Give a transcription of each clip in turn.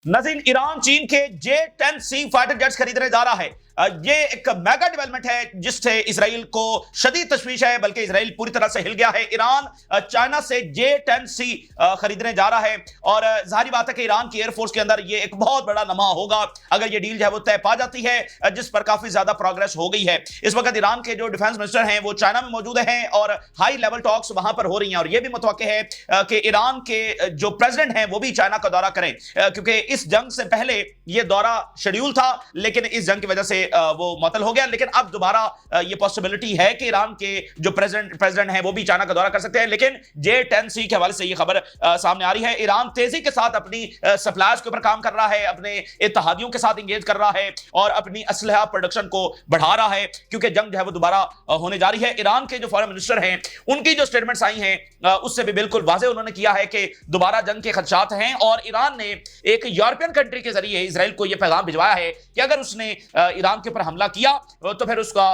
नाज़रीन, ईरान चीन के J-10C फाइटर जेट्स खरीदने जा रहा है। ये एक मेगा डेवलपमेंट है जिससे इसराइल को शदीद तशवीश है, बल्कि इसराइल पूरी तरह से हिल गया है। ईरान चाइना से J-10C खरीदने जा रहा है और जाहिर बात है कि ईरान की एयरफोर्स के अंदर ये एक बहुत बड़ा नमा होगा अगर ये डील जो है वो तय पा जाती है, जिस पर काफी ज्यादा प्रोग्रेस हो गई है। इस वक्त ईरान के जो डिफेंस मिनिस्टर हैं वो चाइना में मौजूद हैं और हाई लेवल टॉक्स वहां पर हो रही हैं और यह भी मुतवक्के है कि ईरान के जो प्रेसिडेंट हैं वो भी चाइना का दौरा करें, क्योंकि इस जंग से पहले यह दौरा शेड्यूल था, लेकिन इस जंग की वजह से वो मुअत्तल हो गया। लेकिन अब दोबारा ये पॉसिबिलिटी है कि ईरान के जो प्रेसिडेंट हैं वो भी चाइना का दौरा कर सकते हैं। लेकिन J-10C के हवाले से ये खबर सामने आ रही है। ईरान तेजी के साथ अपनी सप्लाईज के ऊपर काम कर रहा है, अपने इत्तेहादियों के साथ इंगेज कर रहा है और अपनी असलहा प्रोडक्शन को बढ़ा रहा है, क्योंकि जंग जो है वो दोबारा होने जा रही है। ईरान के जो फॉरेन मिनिस्टर हैं उनकी जो स्टेटमेंट्स आई हैं उससे भी बिल्कुल वाज़ेह उन्होंने किया है कि दोबारा जंग के खदशात हैं और ईरान ने एक यूरोपियन कंट्री के जरिए इजराइल को यह पैगाम भिजवाया है कि अगर उसने ईरान के ऊपर हमला किया तो फिर उसका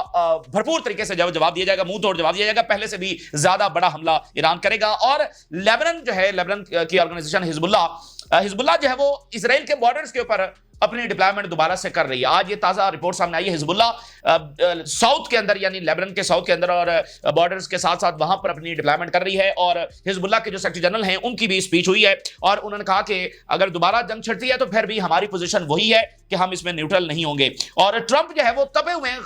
भरपूर तरीके से जवाब दिया जाएगा, मुंह तोड़ जवाब दिया जाएगा, पहले से भी ज्यादा बड़ा हमला ईरान करेगा। और लेबनान जो है, लेबनान की ऑर्गेनाइजेशन हिजबुल्लाह जो है वो इजराइल के बॉर्डर्स के ऊपर अपनी डिप्लॉयमेंट दोबारा से कर रही है। आज ये ताजा रिपोर्ट सामने आई है। हिजबुल्लाह साउथ के अंदर, यानी लेबनान के साउथ के अंदर और बॉर्डर्स के साथ साथ वहां पर अपनी डिप्लॉयमेंट कर रही है और हिजबुल्लाह के जो सेक्रेटरी जनरल हैं उनकी भी स्पीच हुई है और उन्होंने कहा कि अगर दोबारा जंग छिड़ती है तो फिर भी हमारी पोजीशन वही है कि हम इसमें न्यूट्रल नहीं होंगे। और ट्रंप जो है वो तपे हुए हैं,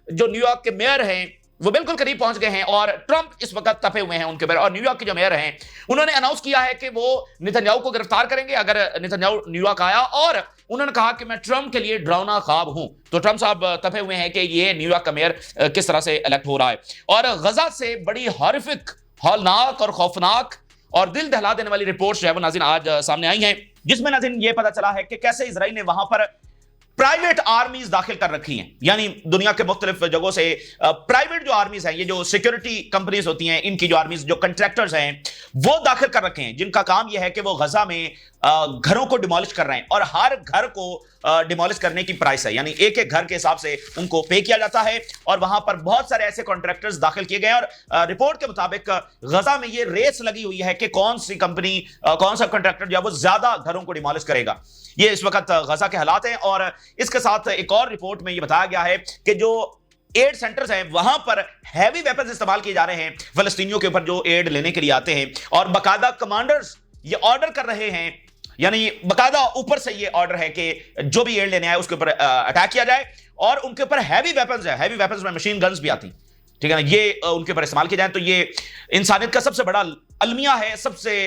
जो न्यूयॉर्क के मेयर हैं वो बिल्कुल करीब पहुंच गए हैं और ट्रंप इस वक्त तपे हुए हैं उनके ऊपर। और न्यूयॉर्क के जो मेयर हैं उन्होंने अनाउंस किया है कि वो नेतन्याहू को गिरफ्तार करेंगे अगर नेतन्याहू न्यूयॉर्क आया, और उन्होंने कहा कि मैं ट्रंप के लिए डरावना ख्वाब हूं। तो ट्रंप साहब तपे हुए हैं कि ये न्यूयॉर्क का मेयर किस तरह से इलेक्ट हो रहा है। और गजा से बड़ी हॉरिफिक, हौलनाक और खौफनाक और दिल दहला देने वाली रिपोर्ट्स जो है वो नाज़रीन आज सामने आई हैं, जिसमें नाज़रीन ये पता चला है कि कैसे इजराइल ने वहां पर प्राइवेट आर्मीज दाखिल कर रखी हैं, यानी दुनिया के मुख्तलिफ जगहों से प्राइवेट जो आर्मीज हैं, ये जो सिक्योरिटी कंपनीज होती हैं, इनकी जो आर्मीज, जो कंट्रैक्टर्स हैं वो दाखिल कर रखे हैं, जिनका काम यह है कि वो गजा में घरों को डिमोलिश कर रहे हैं और हर घर को डिमोलिश करने की प्राइस है, यानी एक एक घर के हिसाब से उनको पे किया जाता है और वहां पर बहुत सारे ऐसे कॉन्ट्रैक्टर्स दाखिल किए गए हैं। और रिपोर्ट के मुताबिक गजा में ये रेस लगी हुई है कि कौन सी कंपनी, कौन सा कॉन्ट्रैक्टर जो है वो ज्यादा घरों को डिमोलिश करेगा। ये इस वक्त गजा के हालात हैं। और इसके साथ एक और रिपोर्ट में ये बताया गया है कि जो एड सेंटर्स हैं वहां पर हैवी वेपन्स इस्तेमाल किए जा रहे हैं फलस्तीनियों के ऊपर जो एड लेने के लिए आते हैं, और बाकायदा कमांडर्स ये ऑर्डर कर रहे हैं, यानी बाकायदा ऊपर से ये ऑर्डर है कि जो भी एड लेने आए उसके ऊपर अटैक किया जाए और उनके ऊपर हैवी वेपन्स है, हैवी वेपन्स में मशीन गन्स भी आती, ठीक है ना, ये उनके ऊपर इस्तेमाल किए जाए। तो ये इंसानियत का सबसे बड़ा अलमिया है, सबसे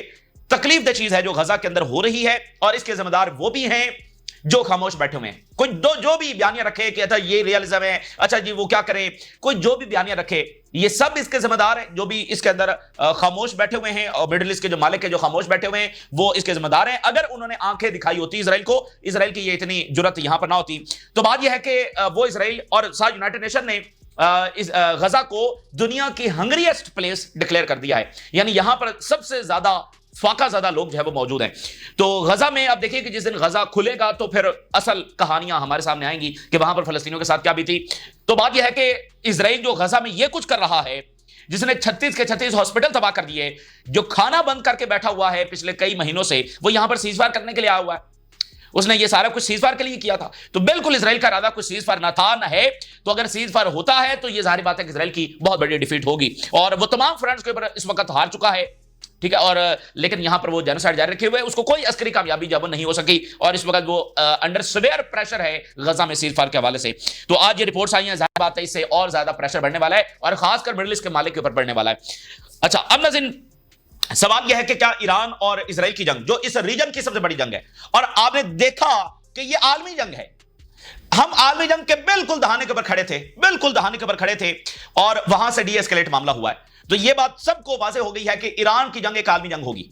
तकलीफदेह चीज है जो गजा के अंदर हो रही है और इसके जिम्मेदार वो भी हैं जो खामोश बैठे हुए हैं। कोई जो भी बयानियां रखे कि अच्छा ये रियलिज्म है, अच्छा जी वो क्या करे, कोई जो भी बयानियां रखे, ये सब इसके जिम्मेदार हैं जो भी इसके अंदर खामोश बैठे हुए हैं। और मिडिल ईस्ट के जो मालिक है जो खामोश बैठे हुए हैं वो इसके जिम्मेदार हैं। अगर उन्होंने आंखें दिखाई होती इसराइल को, इसराइल की ये इतनी जुर्रत यहां पर ना होती। तो बात यह है कि वो इसराइल और साथ यूनाइटेड नेशन ने इस गजा को दुनिया की हंग्रीएस्ट प्लेस डिक्लेयर कर दिया है, यानी यहां पर सबसे ज्यादा फाका ज्यादा लोग जो है वो मौजूद हैं। तो गजा में आप देखिए कि जिस दिन गजा खुलेगा तो फिर असल कहानियां हमारे सामने आएंगी कि वहां पर फलस्तीनियों के साथ क्या बीती। तो बात यह है कि इजराइल जो गजा में ये कुछ कर रहा है, जिसने 36 के 36 हॉस्पिटल तबाह कर दिए, जो खाना बंद करके बैठा हुआ है पिछले कई महीनों से, वो यहां पर सीजफायर करने के लिए आया हुआ है। उसने ये सारा कुछ सीजफायर के लिए किया था। तो बिल्कुल इजराइल का इरादा कुछ सीजफायर ना था ना है। तो अगर सीजफायर होता है तो ये जाहिर बात है कि इजराइल की बहुत बड़ी डिफीट होगी और वो तमाम फ्रंट्स के ऊपर इस वक्त हार चुका है, ठीक है। और लेकिन यहां पर वो जेनोसाइड जारी रखे हुए, उसको कोई अस्करी कामयाबी जब नहीं हो सकी और इस वक्त वो अंडर सिवियर प्रेशर है गजा में सीजफायर के हवाले से। तो आज ये रिपोर्ट्स आई हैं, जाहिर बात है इससे और ज्यादा प्रेशर बढ़ने वाला है और खासकर मिडिल ईस्ट के मालिक के ऊपर बढ़ने वाला है। अच्छा, अब नाज़रीन सवाल यह है कि क्या ईरान और इजराइल की जंग, जो इस रीजन की सबसे बड़ी जंग है, और आपने देखा कि यह आलमी जंग है, हम आलमी जंग के बिल्कुल दहाने के ऊपर खड़े थे, बिल्कुल दहाने के ऊपर खड़े थे और वहां से डीएस्केलेट मामला हुआ है। तो यह बात सबको वाज़ेह हो गई है कि ईरान की जंग एक आलमी जंग होगी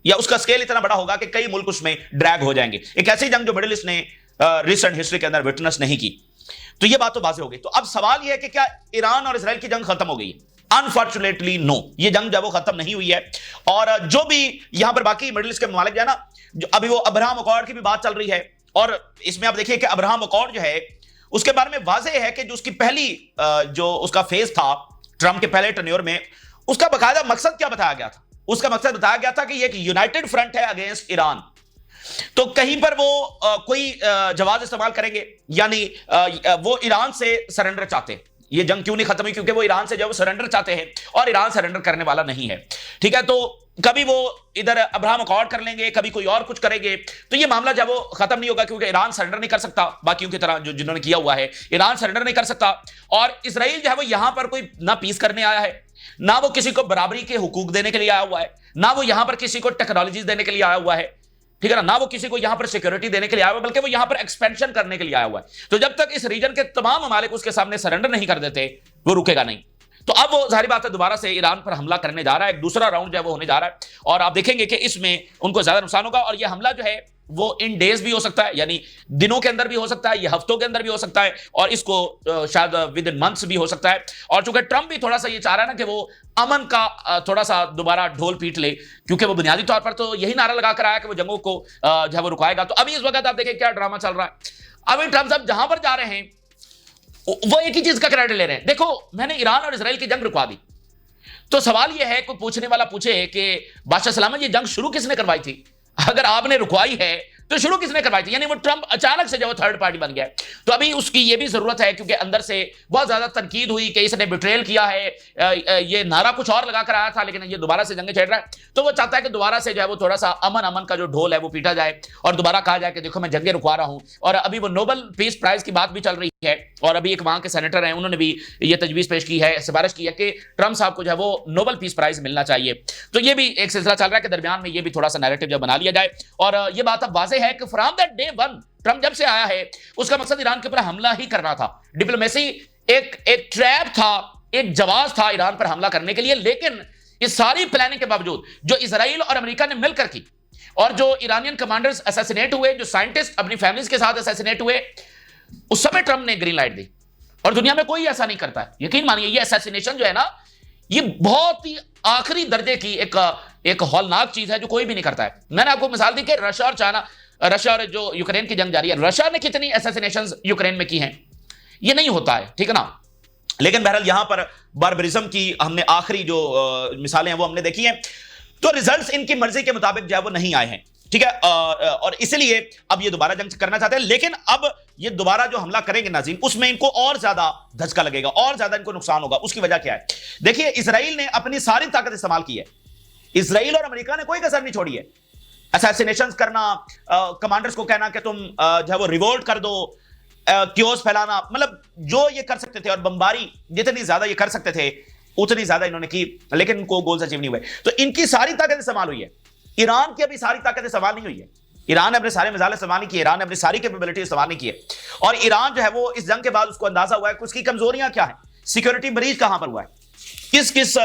या उसका स्केल इतना बड़ा होगा कि कई मुल्क उसमें ड्रैग हो जाएंगे। एक ऐसी जंग जो मिडिल ईस्ट ने रिसेंट हिस्ट्री के अंदर विटनेस नहीं की। तो यह बात तो वाज़ेह हो गई। तो अब सवाल यह है कि क्या ईरान और इजराइल की जंग खत्म हो गई है? अनफॉर्चुनेटली नो, ये जंग जब वो खत्म नहीं हुई है। और जो भी यहां पर बाकी मिडिल ईस्ट के ममालिक जो है ना, जो अभी वो अब्राहम अकॉर्ड की भी बात चल रही है और इसमें आप देखिए कि अब्राहम अकॉर्ड जो है उसके बारे में वाज़ेह है कि जो उसकी पहली जो उसका फेज था ट्रंप के पहले टर्न्योर में, उसका बकायदा मकसद क्या बताया गया था? उसका मकसद बताया गया था कि ये एक यूनाइटेड फ्रंट है अगेंस्ट ईरान। तो कहीं पर वो कोई जवाब इस्तेमाल करेंगे, यानी वो ईरान से सरेंडर चाहते हैं। ये जंग क्यों नहीं खत्म हुई? क्योंकि वो ईरान से जो सरेंडर चाहते हैं और ईरान सरेंडर करने वाला नहीं है। ठीक है, तो कभी वो इधर अब्राहम अकॉर्ड कर लेंगे, कभी कोई और कुछ करेंगे, तो ये मामला जब वो खत्म नहीं होगा, क्योंकि ईरान सरेंडर नहीं कर सकता बाकियों की तरह, जो जिन्होंने किया हुआ है ईरान सरेंडर नहीं कर सकता। और इजराइल जो है वो यहां पर कोई ना पीस करने आया है, ना वो किसी को बराबरी के हुकूक देने के लिए आया हुआ है, ना वो यहां पर किसी को टेक्नोलॉजीज देने के लिए आया हुआ है, ठीक है ना वो किसी को यहां पर सिक्योरिटी देने के लिए आया हुआ है, बल्कि वो यहां पर एक्सपेंशन करने के लिए आया हुआ है। तो जब तक इस रीजन के तमाम ममालिक उसके सामने सरेंडर नहीं कर देते, वो रुकेगा नहीं। तो अब वो जाहिर बात है दोबारा से ईरान पर हमला करने जा रहा है, एक दूसरा राउंड जो है वो होने जा रहा है, और आप देखेंगे कि इसमें उनको ज्यादा नुकसान होगा। और यह हमला जो है वो इन डेज भी हो सकता है, यानी दिनों के अंदर भी हो सकता है, ये हफ्तों के अंदर भी हो सकता है, और इसको शायद विद इन मंथ्स भी हो सकता है। और चूंकि ट्रंप भी थोड़ा सा ये चाह रहा है ना कि वो अमन का थोड़ा सा दोबारा ढोल पीट ले, क्योंकि वो बुनियादी तौर पर तो यही नारा लगा कर आया कि वो जंगों को जो है वो रुकाएगा। तो अभी इस वक्त आप देखें क्या ड्रामा चल रहा है। अभी ट्रंप साहब जहां पर जा रहे हैं वो एक ही चीज का क्रेडिट ले रहे हैं। देखो, मैंने ईरान और इसराइल की जंग रुकवा दी, तो सवाल यह है, कोई पूछने वाला पूछे कि बादशाह सलामत ये जंग शुरू किसने करवाई थी? अगर आपने रुकवाई है तो शुरू किसने करवाई थी? यानी वो ट्रंप अचानक से जो थर्ड पार्टी बन गया। तो अभी उसकी ये भी जरूरत है, क्योंकि अंदर से बहुत ज्यादा तनकीद हुई कि इसने बिट्रेल किया है, ये नारा कुछ और लगा कर आया था, लेकिन ये दोबारा से जंग छेड़ रहा है। तो वो चाहता है कि दोबारा से जो है वो थोड़ा सा अमन का जो ढोल है वो पीटा जाए, और दोबारा कहा जाए कि देखो मैं जंगे रुकवा रहा हूं। और अभी वो नोबेल पीस प्राइज की बात भी चल रही है, और अभी एक वहां के सेनेटर हैं, उन्होंने भी ये तजवीज पेश की है, सिफारिश की है कि ट्रंप साहब को जो है वो नोबेल पीस प्राइज मिलना चाहिए। तो ये भी एक सिलसिला चल रहा है कि दरमियान में ये भी थोड़ा सा नैरेटिव जब बना लिया जाए। और ये बात अब वाज़ेह है कि from that day one Trump जब से आया है, उसका मकसद ईरान के ऊपर हमला ही करना था। डिप्लोमेसी एक ट्रैप था, एक जवाब था ईरान पर हमला करने के लिए। लेकिन इस सारी प्लानिंग के बावजूद जो इजराइल और अमेरिका ने मिलकर की, और जो ईरानियन कमांडर्स असैसिनेट हुए, जो साइंटिस्ट अपनी फैमिलीज के साथ असैसिनेट हुए, उस समय ट्रंप ने ग्रीन लाइट दी। और दुनिया में कोई ऐसा नहीं करता है, यकीन मानिए। ये असैसिनेशन जो है ना, ये बहुत ही आखिरी दर्जे की एक हौलनाक चीज है जो कोई भी नहीं करता है। मैंने आपको मिसाल दी कि रशिया और जो यूक्रेन की जंग जारी है, रशिया ने कितनी असैसिनेशंस यूक्रेन में की हैं, ये नहीं होता है, ठीक है ना। लेकिन बहरहाल यहां पर बार्बरिज्म की हमने आखिरी जो मिसालें हैं वो हमने देखी हैं। तो रिजल्ट्स इनकी मर्जी के मुताबिक जो है वो नहीं आए हैं, ठीक है। और इसलिए अब ये दोबारा जंग करना चाहते हैं। लेकिन अब ये दोबारा जो हमला करेंगे नाज़रीन, उसमें इनको और ज्यादा धचका लगेगा, और ज्यादा इनको नुकसान होगा। उसकी वजह क्या है? देखिए, इजराइल ने अपनी सारी ताकत इस्तेमाल की है। इजराइल और अमेरिका ने कोई कसर नहीं छोड़ी है। असैसिनेशंस करना, कमांडर्स को कहना कि तुम जो है वो रिवोल्ट कर दो, क्योस फैलाना, मतलब जो ये कर सकते थे, और बमबारी जितनी ज्यादा ये कर सकते थे उतनी ज्यादा इन्होंने की, लेकिन इनको गोल्स अचीव नहीं हुए। तो इनकी सारी ताकत इस्तेमाल हुई है। ईरान की अभी सारी ताकत इस्तेमाल नहीं हुई है। ईरान ने अपने सारे मिसाइल इस्तेमाल नहीं किए, ईरान ने अपनी सारी कैपेबिलिटी इस्तेमाल नहीं की है। और ईरान जो है वो इस जंग के बाद उसको अंदाजा हुआ है कि उसकी कमजोरियां क्या है, सिक्योरिटी ब्रीच कहां पर हुआ है, किस किस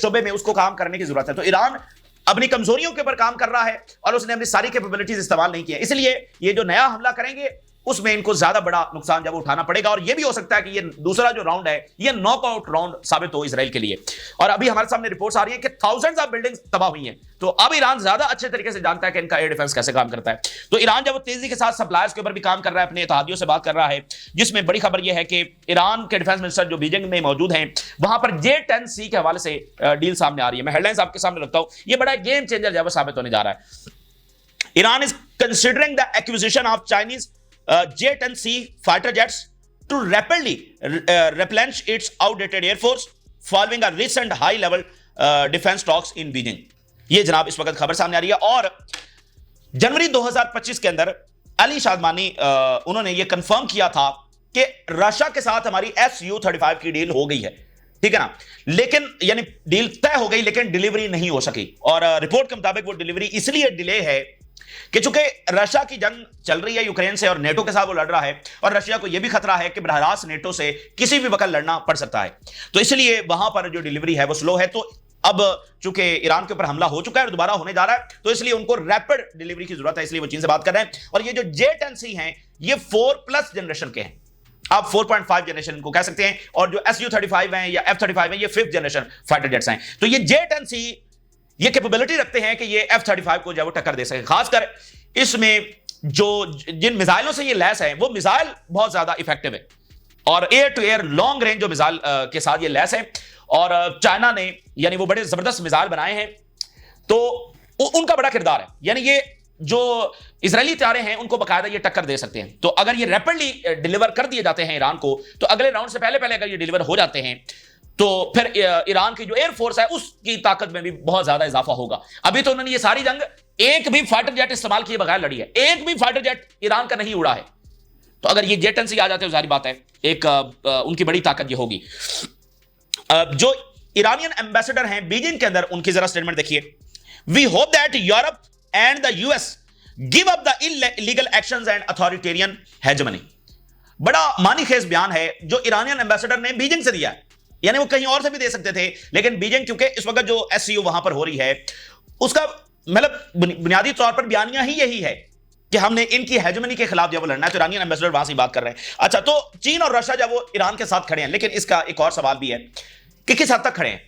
शोबे में उसको काम करने की जरूरत है। तो ईरान अपनी कमजोरियों के ऊपर काम कर रहा है, और उसने अपनी सारी कैपेबिलिटीज इस्तेमाल नहीं की है। इसलिए ये जो नया हमला करेंगे उसमें इनको ज्यादा बड़ा नुकसान जब उठाना पड़ेगा। और ये भी हो सकता है कि ये दूसरा जो राउंड है ये नॉकआउट राउंड साबित हो इसराइल के लिए। और अभी हमारे सामने रिपोर्ट्स आ रही है कि थाउजेंड्स ऑफ बिल्डिंग्स तबाह हुई हैं। तो अब ईरान ज्यादा अच्छे तरीके से जानता है कि इनका एयर डिफेंस कैसे काम करता है। तो ईरान जब वो तेजी के साथ सप्लायर्स के ऊपर भी काम कर रहा है, अपने इत्तेहादियों से बात कर रहा है, जिसमें बड़ी खबर यह है कि ईरान के डिफेंस मिनिस्टर जो बीजिंग में मौजूद हैं, वहां पर J-10C के हवाले से डील सामने आ रही है। मैं हेडलाइंस आपके सामने रखता हूं, ये बड़ा गेम चेंजर जो है साबित होने जा रहा है। Iran is considering the acquisition of Chinese J-10C fighter jets to rapidly replenish its outdated air force following a recent high-level defense talks in Beijing। ये जनाब इस वक्त खबर सामने आ रही है। और जनवरी 2025 के अंदर अली शादमानी उन्होंने ये कंफर्म किया था कि रशिया के साथ हमारी Su-35 की डील हो गई है, ठीक है ना। लेकिन यानी डील तय हो गई, लेकिन डिलीवरी नहीं हो सकी। और रिपोर्ट के मुताबिक वो डिलीवरी इसलिए डिले है कि चूंकि रशिया की जंग चल रही है यूक्रेन से, और नेटो के साथ वो लड़ रहा है, और रशिया को यह भी खतरा है कि बराह रास्त नेटो से किसी भी वक्त लड़ना पड़ सकता है। तो इसलिए वहां पर जो डिलीवरी है वो स्लो है। तो अब चूंकि ईरान के ऊपर हमला हो चुका है और दोबारा होने जा रहा है, तो इसलिए उनको रैपिड डिलीवरी की जरूरत है, इसलिए वो चीन से बात कर रहे हैं। और ये जो J-10C हैं ये 4+ जनरेशन के हैं, आप 4.5 जनरेशन को कह सकते हैं। और जो Su-35 हैं या F-35 हैं, ये 5th जनरेशन फाइटर जेट्स हैं। तो ये J-10C ये कैपेबिलिटी रखते हैं कि ये F-35 को जो है वो टक्कर दे सके। खासकर इसमें जो जिन मिसाइलों से ये लैस है वो मिसाइल बहुत ज्यादा इफेक्टिव है, और air to air long range जो मिसाइल के साथ ये लैस है। और चाइना ने यानी वो बड़े जबरदस्त मिसाइल बनाए हैं, तो उनका बड़ा किरदार है। यानी ये जो इजरायली तैयारे हैं उनको बकायदा ये टक्कर दे सकते हैं। तो अगर ये रैपिडली डिलीवर कर दिए जाते हैं ईरान को, तो अगले राउंड से पहले पहले अगर ये डिलीवर हो जाते हैं तो फिर ईरान की जो एयरफोर्स है उसकी ताकत में भी बहुत ज्यादा इजाफा होगा। अभी तो उन्होंने ये सारी जंग एक भी फाइटर जेट इस्तेमाल किए बगैर लड़ी है, एक भी फाइटर जेट ईरान का नहीं उड़ा है। तो अगर ये जेट से आ जाते हैं, जारी बात है एक उनकी बड़ी ताकत ये होगी। जो ईरानियन एम्बेसडर हैं बीजिंग के अंदर, उनकी जरा स्टेटमेंट देखिए। We hope that Europe and the US give up the illegal actions and authoritarian hegemony. बड़ा मानीखेज बयान है जो ईरानियन एम्बेसडर ने बीजिंग से दिया है, यानी वो कहीं और से भी दे सकते थे, लेकिन बीजिंग क्योंकि इस वक्त जो एससीओ वहां पर हो रही है उसका मतलब बुनियादी तौर पर बयानिया ही यही है कि हमने इनकी हेजेमनी के खिलाफ जब लड़ना है। तो ईरानियन एम्बेसडर वहां से बात कर रहे हैं। अच्छा, तो चीन और रशिया जब वो ईरान के साथ खड़े हैं, लेकिन इसका एक और सवाल भी है कि किस हद तक खड़े हैं।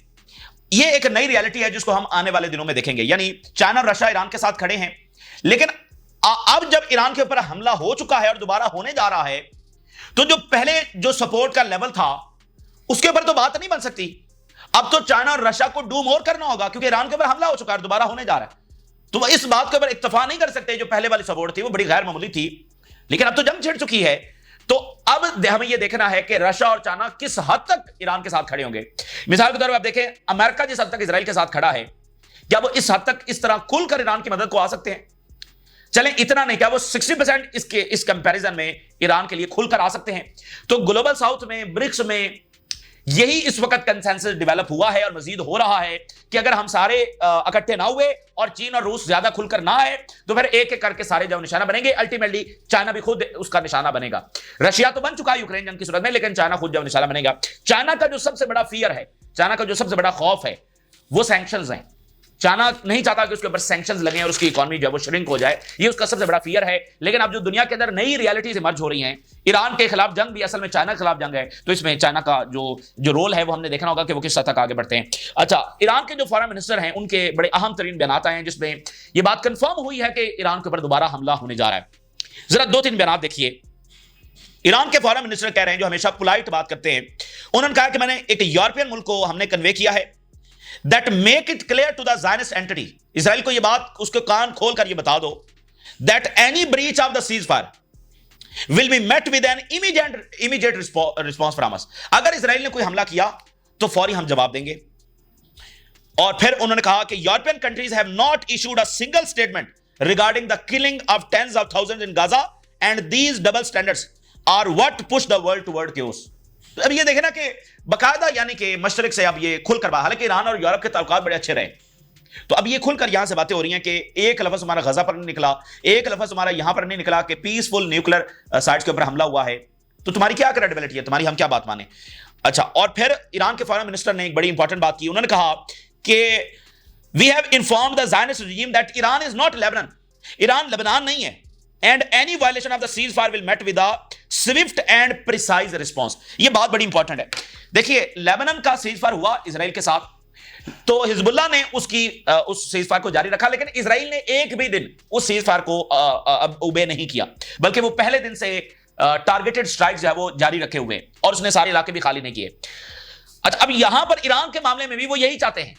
ये एक नई रियलिटी है जिसको हम आने वाले दिनों में देखेंगे, यानी चाइना और रशिया ईरान के साथ खड़े हैं, लेकिन अब जब ईरान के ऊपर हमला हो चुका है और दोबारा होने जा रहा है, तो जो पहले जो सपोर्ट का लेवल था उसके ऊपर तो बात नहीं बन सकती। अब तो चाइना और रशिया को डू मोर करना होगा, क्योंकि ईरान के ऊपर हमला हो चुका है, दोबारा होने जा रहा है। तो इस बात के ऊपर इत्तेफाक नहीं कर सकते। जो पहले वाली सपोर्ट थी वो बड़ी गैर मामूली थी, लेकिन अब तो जंग छिड़ चुकी है। तो अब हमें यह देखना है कि रशिया और चाइना किस हद तक ईरान के साथ खड़े होंगे। मिसाल के तौर पर आप देखें, अमेरिका जिस हद तक इजराइल के साथ खड़ा है, क्या वो इस हद तक इस तरह खुलकर ईरान की मदद को आ सकते हैं? चलें, इतना नहीं, क्या वो 60% इस कंपैरिजन में ईरान के लिए खुलकर आ सकते हैं? तो ग्लोबल साउथ में, ब्रिक्स में यही इस वक्त कंसेंसस डेवलप हुआ है और मजीद हो रहा है कि अगर हम सारे इकट्ठे ना हुए और चीन और रूस ज्यादा खुलकर ना आए, तो फिर एक एक करके सारे जब निशाना बनेंगे, अल्टीमेटली चाइना भी खुद उसका निशाना बनेगा। रशिया तो बन चुका है यूक्रेन जंग की सूरत में, लेकिन चाइना खुद जब निशाना बनेगा। चाइना का जो सबसे बड़ा फियर है, चाइना का जो सबसे बड़ा खौफ है, वो सैंक्शंस हैं। चाइना नहीं चाहता कि उसके ऊपर सैंक्शंस लगे और उसकी इकोनॉमी जो वो श्रिंक हो जाए, ये उसका सबसे बड़ा फियर है। लेकिन अब जो दुनिया के अंदर नई रियलिटीज इमर्ज हो रही हैं, ईरान के खिलाफ जंग भी असल में चाइना के खिलाफ जंग है, तो इसमें चाइना का जो रोल है वो हमने देखना होगा कि वो किस हद तक आगे बढ़ते हैं। अच्छा, ईरान के जो फॉरेन मिनिस्टर हैं उनके बड़े अहम तरीन बयान आए हैं जिसमें यह बात कंफर्म हुई है कि ईरान के ऊपर दोबारा हमला होने जा रहा है। जरा 2-3 बयान देखिए। ईरान के फॉरेन मिनिस्टर कह रहे हैं, जो हमेशा पोलाइट बात करते हैं, उन्होंने कहा कि मैंने एक यूरोपियन मुल्क को हमने कन्वे किया है that make it clear to the Zionist entity, Israel को यह बात उसके कान खोल कर यह बता दो, that any breach of the ceasefire will be met with an immediate response from us। अगर इजराइल ने कोई हमला किया तो फौरी हम जवाब देंगे। और फिर उन्होंने कहा कि European countries have not issued a single statement regarding the killing of tens of thousands in Gaza and these double standards are what push the world toward chaos। तो अब ये देखें ना कि बकायदा यानी कि मशरिक से अब ये खुलकर बात, हालांकि ईरान और यूरोप के ताल्लुकात बड़े अच्छे रहे, तो अब ये खुलकर यहां से बातें हो रही हैं कि एक लफ्ज हमारा गजा पर नहीं निकला, एक लफ्ज हमारा यहां पर नहीं निकला कि पीसफुल न्यूक्लियर साइट्स के ऊपर हमला हुआ है, तो तुम्हारी क्या क्रेडिबिलिटी है, तुम्हारी हम क्या बात माने। अच्छा, और फिर ईरान के फॉरेन मिनिस्टर ने एक बड़ी इंपॉर्टेंट बात की। उन्होंने कहा कि we have informed the Zionist regime that Iran is not Lebanon, Iran Lebanon नहीं है, and any violation of the ceasefire will met with a swift and precise response. ये बात बड़ी इंपॉर्टेंट है। देखिए, लेबनान का सीज़फायर हुआ इजराइल के साथ, तो हिजबुल्लाह ने उस सीज़फायर को जारी रखा, लेकिन इजराइल ने एक भी दिन उस सीज़फायर को ओबे नहीं किया, बल्कि वो पहले दिन से टारगेटेड स्ट्राइक्स है वो जारी रखे हुए, और उसने सारे इलाके भी खाली नहीं किए। अच्छा, अब यहां पर ईरान के मामले में भी वो यही चाहते हैं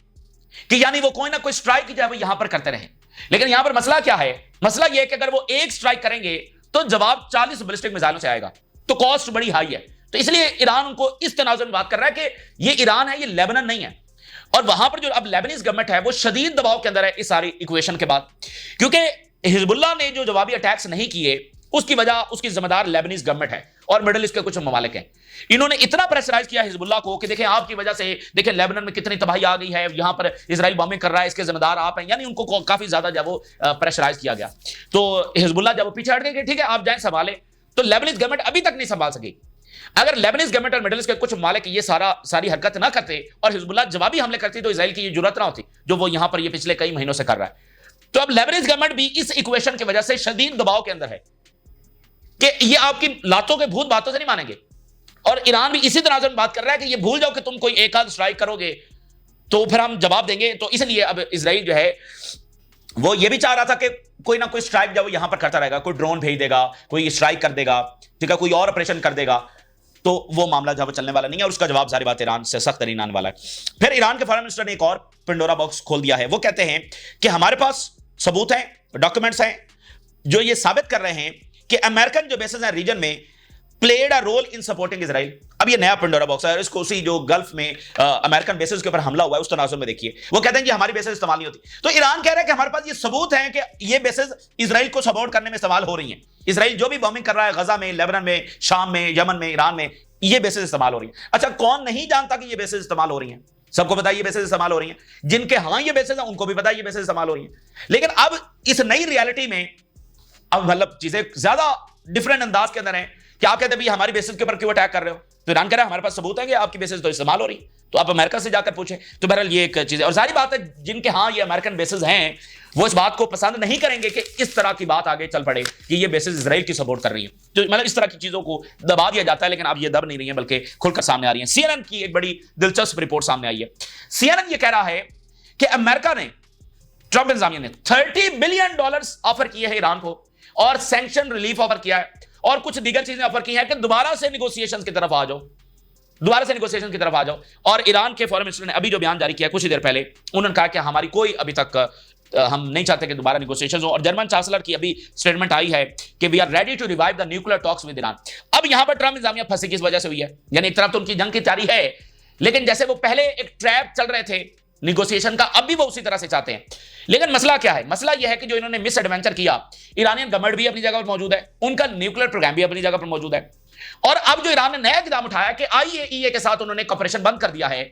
कि यानी वो कोई ना कोई स्ट्राइक जो है वो यहां पर करते रहे। लेकिन यहां पर मसला क्या है? मसला यह है कि अगर वो एक स्ट्राइक करेंगे तो जवाब 40 बैलिस्टिक मिसाइलों से आएगा, तो कॉस्ट बड़ी हाई है। तो इसलिए ईरान उनको इस तनाजुर में बात कर रहा है कि ये ईरान है, ये लेबनान नहीं है। और वहां पर जो अब लेबनीज गवर्नमेंट है वो शदीद दबाव के अंदर है इस सारी इक्वेशन के बाद, क्योंकि हिजबुल्लाह ने जो जवाबी अटैक्स नहीं किए उसकी वजह, उसकी जिम्मेदार लेबनीज गवर्नमेंट है और मिडिल ईस्ट के कुछ ममालिक हैं। इन्होंने इतना प्रेशराइज किया हिजबुल्लाह को कि देखें आपकी वजह से देखें लेबनान में कितनी तबाही आ गई है, यहां पर इजराइल बॉम्बिंग कर रहा है, इसके जिम्मेदार आप हैं, यानी उनको काफी ज्यादा जब वो प्रेशराइज किया गया। तो हिजबुल्लाह जब वो पीछे हट गए कि ठीक है आप जाएं संभालें, तो लेबनीज गवर्नमेंट अभी तक नहीं संभाल सकी। अगर लेबनीज गवर्नमेंट और मिडिल ईस्ट के कुछ ममालिक ये सारी हरकत ना करते और हिजबुल्लाह जवाबी हमले करती, तो इजराइल की ये जरूरत ना होती जो वो यहां पर ये पिछले कई महीनों से कर रहा है। तो अब लेबनीज गवर्नमेंट भी इस इक्वेशन की वजह से शदीद दबाव के अंदर है कि ये आपकी लातों के भूत बातों से नहीं मानेंगे, और ईरान भी इसी तरह से बात कर रहा है कि ये भूल जाओ कि तुम कोई एक आध स्ट्राइक करोगे तो फिर हम जवाब देंगे। तो इसलिए अब इजराइल जो है वो ये भी चाह रहा था कि कोई ना कोई स्ट्राइक जब यहां पर करता रहेगा, कोई ड्रोन भेज देगा, कोई स्ट्राइक कर देगा, ठीक है, कोई और ऑपरेशन कर देगा, तो वो मामला जब चलने वाला नहीं है और उसका जवाब सारी बात ईरान से सख्त तरीन आने वाला है। फिर ईरान के फॉरेन मिनिस्टर ने एक और पिंडोरा बॉक्स खोल दिया है। वो कहते हैं कि हमारे पास सबूत है डॉक्यूमेंट्स हैं जो ये साबित कर रहे हैं कि अमेरिकन जो बेसेस हैं रीजन में played a role in supporting Israel. अब ये नया पंडोरा बॉक्स है, इसको उसी जो गल्फ में अमेरिकन बेसेस के ऊपर हमला हुआ है उस तनाजुर में देखिए, वो कहते हैं कि हमारी बेसेस इस्तेमाल नहीं होती। तो ईरान कह रहा है कि हमारे पास ये सबूत है कि ये बेसेस इजराइल को सपोर्ट करने में इस्तेमाल हो रही हैं। इजराइल जो भी बॉम्बिंग कर रहा है गजा में, लेबनान में, शाम में, यमन में, ईरान में, ये बेसेस इस्तेमाल हो रही है। अच्छा, कौन नहीं जानता कि ये बेसेस इस्तेमाल हो रही हैं? सबको पता है ये बेसेस इस्तेमाल हो रही हैं। जिनके हां ये बेसेस हैं उनको भी पता है ये बेसेस इस्तेमाल हो रही हैं। लेकिन अब इस नई रियलिटी में अब मतलब चीजें ज्यादा डिफरेंट अंदाज के अंदर हैं कि आप कहते हैं भाई हमारी बेसिस के ऊपर क्यों अटैक कर रहे हो? तो ईरान कह रहा है हमारे पास सबूत है कि आपकी बेसिस तो इस्तेमाल हो रही, तो आप अमेरिका से जाकर पूछें। तो बहरहाल ये एक चीज है, और सारी बात है जिनके हाँ ये अमेरिकन बेसिस हैं वो इस बात को पसंद नहीं करेंगे कि इस तरह की बात आगे चल पड़े कि ये बेसिस इजराइल की सपोर्ट कर रही है। तो मतलब इस तरह की चीजों को दबा दिया जाता है, लेकिन अब ये दब नहीं रही है बल्कि खुलकर सामने आ रही है। सीएनएन की एक बड़ी दिलचस्प रिपोर्ट सामने आई है। सीएनएन ये कह रहा है कि अमेरिका ने, ट्रंप इंतजामिया ने $30 बिलियन ऑफर किए हैं ईरान को, और सैंक्शन रिलीफ ऑफर किया है, और कुछ दीगर चीजें ऑफर की हैं कि दोबारा से नेगोशिएशन की तरफ आ जाओ, दोबारा से नेगोशिएशन की तरफ आ जाओ। और ईरान के फॉरेन मिनिस्टर ने अभी जो बयान जारी किया कुछ ही देर पहले, उन्होंने कहा कि हमारी कोई अभी तक हम नहीं चाहते कि दोबारा नेगोशिएशन हो। और जर्मन चांसलर की अभी स्टेटमेंट आई है कि we are ready to revive the nuclear talks with Iran. अब यहां पर ट्रंप इंतजामिया फंसी किस वजह से हुई है? यानी एक तरफ तो उनकी जंग की तैयारी है, लेकिन जैसे वो पहले एक ट्रैप चल रहे थे निगोशिएशन का, अब भी वो उसी तरह से चाहते हैं। लेकिन मसला क्या है? मसला यह है कि जो इन्होंने मिस एडवेंचर किया, ईरानियन गवर्नमेंट भी अपनी जगह पर मौजूद है, उनका न्यूक्लियर प्रोग्राम भी अपनी जगह पर मौजूद है, और अब जो ईरान ने नया कदम उठाया कि आईएईए के साथ उन्होंने कॉपरेशन बंद कर दिया है,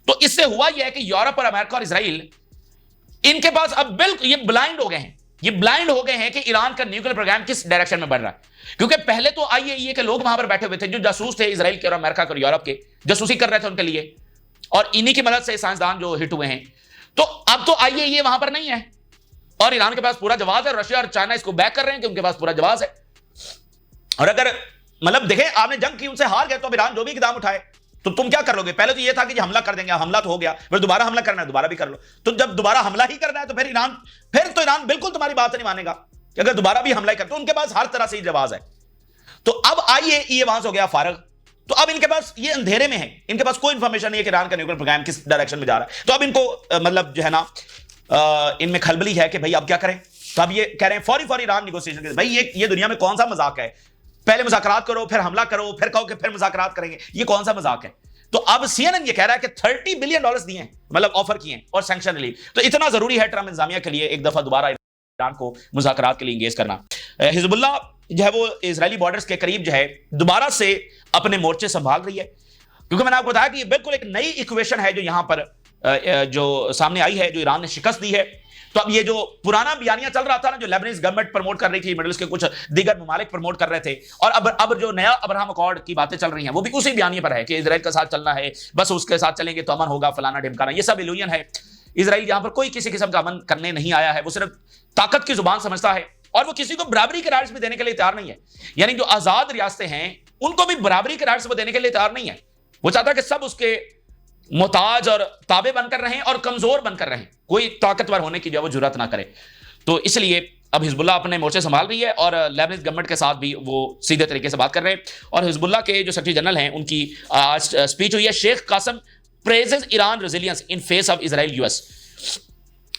तो इससे हुआ यह है कि यूरोप और अमेरिका और इजराइल इनके पास अब बिल्कुल ये ब्लाइंड हो गए हैं। ये ब्लाइंड हो गए हैं कि ईरान का न्यूक्लियर प्रोग्राम किस डायरेक्शन में बढ़ रहा है। क्योंकि पहले तो आईएईए के लोग वहां पर बैठे हुए थे जो जासूस थे इजराइल के और अमेरिका के और यूरोप के, जासूसी कर रहे थे उनके लिए, और इन्हीं की मदद से साइंसदान जो हिट हुए हैं। तो अब तो आईएईए वहां पर नहीं है और ईरान के पास पूरा जवाब है। रशिया और चाइना इसको बैक कर रहे हैं कि उनके पास पूरा जवाब है। और अगर मतलब देखें, आपने जंग की, उनसे हार गए, तो अब ईरान जो भी इकदाम उठाए तो तुम क्या कर लोगे? पहले तो ये था कि हमला कर देंगे, हमला तो हो गया, फिर दोबारा हमला करना है, दोबारा भी कर लो। तो जब दोबारा हमला ही करना है तो फिर ईरान बिल्कुल तुम्हारी बात नहीं मानेगा कि अगर दोबारा भी हमला ही करते। तो उनके पास हर तरह से जवाब है। तो अब आईएईए वहां से हो गया फारग, तो अब इनके पास ये अंधेरे में है, इनके पास कोई इंफॉर्मेशन नहीं है कि ईरान का न्यूक्लियर प्रोग्राम किस डायरेक्शन में जा रहा है। तो अब इनको मतलब जो है ना इनमें खलबली है कि भाई अब क्या करें। तो अब ये कह रहे हैं फौरी ईरान निगोशिएशन। भाई ये दुनिया में कौन सा मजाक है? पहले मुज़ाकरात करो, फिर हमला करो, फिर कहो कि फिर मुज़ाकरात करेंगे, ये कौन सा मजाक है? तो अब सीएनएन ये कह रहा है कि $30 बिलियन दिए हैं, मतलब ऑफर किए हैं, और सैंक्शन रिलीफ। तो इतना जरूरी है ट्रंप इंतजामिया के लिए एक दफा दोबारा ईरान को मुज़ाकरात के लिए इंगेज करना। हिजबुल्ला जो है वो इजरायली बॉर्डर्स के करीब जो है दोबारा से अपने मोर्चे संभाल रही है, क्योंकि मैंने आपको बताया कि ये बिल्कुल एक नई इक्वेशन है जो यहां पर जो सामने आई है, जो ईरान ने शिकस्त दी है। तो अब ये जो पुराना बयानिया चल रहा था ना, जो लेबनीज गवर्नमेंट प्रमोट कर रही थी, मिडिल ईस्ट के कुछ दीगर ममालिक प्रमोट कर रहे थे, और अब जो नया अब्राहम अकॉर्ड की बातें चल रही हैं वो भी उसी बयानिए पर है कि इजराइल के साथ चलना है, बस उसके साथ चलेंगे तो अमन होगा, फलाना ढिमकाना। ये सब इल्यूजन है। इजराइल यहां पर कोई किसी किस्म का अमन करने नहीं आया है, वो सिर्फ ताकत की जुबान समझता है, और वो किसी को बराबरी के राइट्स भी देने के लिए तैयार नहीं है। यानी जो आजाद रियासतें हैं उनको भी बराबरी के राइट्स वो देने के लिए तैयार नहीं है। वो चाहता है कि सब उसके मोहताज और ताबे बनकर रहें और कमजोर बनकर रहें, कोई ताकतवर होने की जो वो जुर्रत ना करे। तो इसलिए अब हिजबुल्ला अपने मोर्चे संभाल रही है, और लेबनीज गवर्नमेंट के साथ भी वो सीधे तरीके से बात कर रहे हैं। और हिजबुल्ला के जो सेक्रेटरी जनरल हैं उनकी आज स्पीच हुई है। Sheikh Qassem praises Iran resilience in face of Israel US.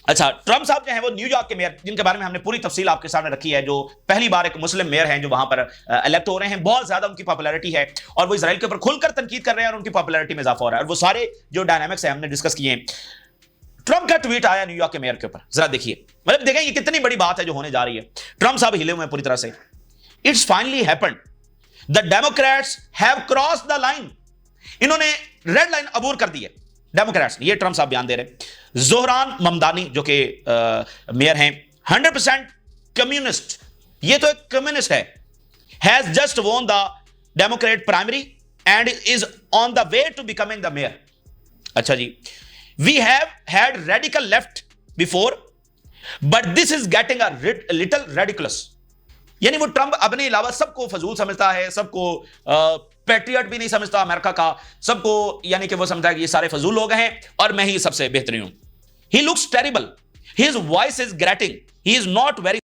अच्छा, ट्रंप साहब जो हैं वो न्यूयॉर्क के मेयर, जिनके बारे में हमने पूरी तफसील आपके सामने रखी है, जो पहली बार एक मुस्लिम मेयर हैं जो वहां पर इलेक्ट हो रहे हैं, बहुत ज्यादा उनकी पॉपुलैरिटी है, और वो इजराइल के ऊपर खुलकर तनकीद कर रहे हैं और उनकी पॉपुलैरिटी में इजाफा हो रहा है। और वो सारे जो डायनामिक्स हैं हमने डिस्कस किए हैं। ट्रंप का ट्वीट आया न्यूयॉर्क के मेयर के ऊपर, जरा देखिए, मतलब देखें ये कितनी बड़ी बात है जो होने जा रही है। ट्रंप साहब हिले हुए हैं पूरी तरह से। It's finally happened, the Democrats have crossed the line. इन्होंने रेड लाइन अबूर कर दी है डेमोक्रेट्स ने, ये ट्रंप साहब बयान दे रहे हैं। जोहरान ममदानी जो कि मेयर हैं, 100% कम्युनिस्ट, ये तो एक कम्युनिस्ट है, has just won the Democrat primary and is on the way to becoming the mayor. अच्छा जी, we have had radical left before but this is getting a little ridiculous. यानी वो Trump अपने अलावा सबको फजूल समझता है, सबको पैट्रियट भी नहीं समझता अमेरिका का, सबको यानी कि वो समझता है कि ये सारे फजूल लोग हैं और मैं ही सबसे बेहतरीन हूं। He looks terrible, his voice is grating, he is not very.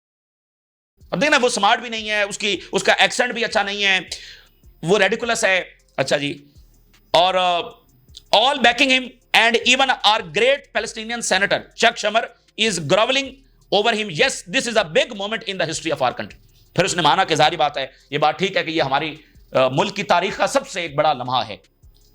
अब देखना, वो स्मार्ट भी नहीं है, उसका एक्सेंट भी अच्छा नहीं है, वो रेडिकुलस है। अच्छा जी, और all backing him and even our great Palestinian senator Chuck Schumer is grovelling over him. Yes, this is a big moment in the history of our country. फिर उसने माना कि जारी बात है, ये बात ठीक है कि ये हमारी मुल्क की तारीख का सबसे एक बड़ा लम्हा है।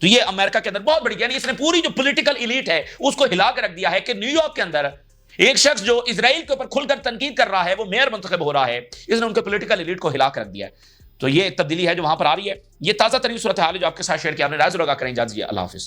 तो ये अमेरिका के अंदर बहुत बड़ी, यानी इसने पूरी जो पॉलिटिकल एलीट है उसको हिला के रख दिया है कि न्यूयॉर्क के अंदर एक शख्स जो इजराइल के ऊपर खुलकर तनकीद कर रहा है वो मेयर मुंतखब हो रहा है, इसने उनके पॉलिटिकल एलीट को हिला कर रख दिया है। तो ये तब्दीली है जो वहां पर आ रही है। ये ताजा तरीन सूरत हाल है जो आपके साथ शेयर किया, आपने राज लगा करें। इजाजत दीजिए, अल्लाह हाफिज।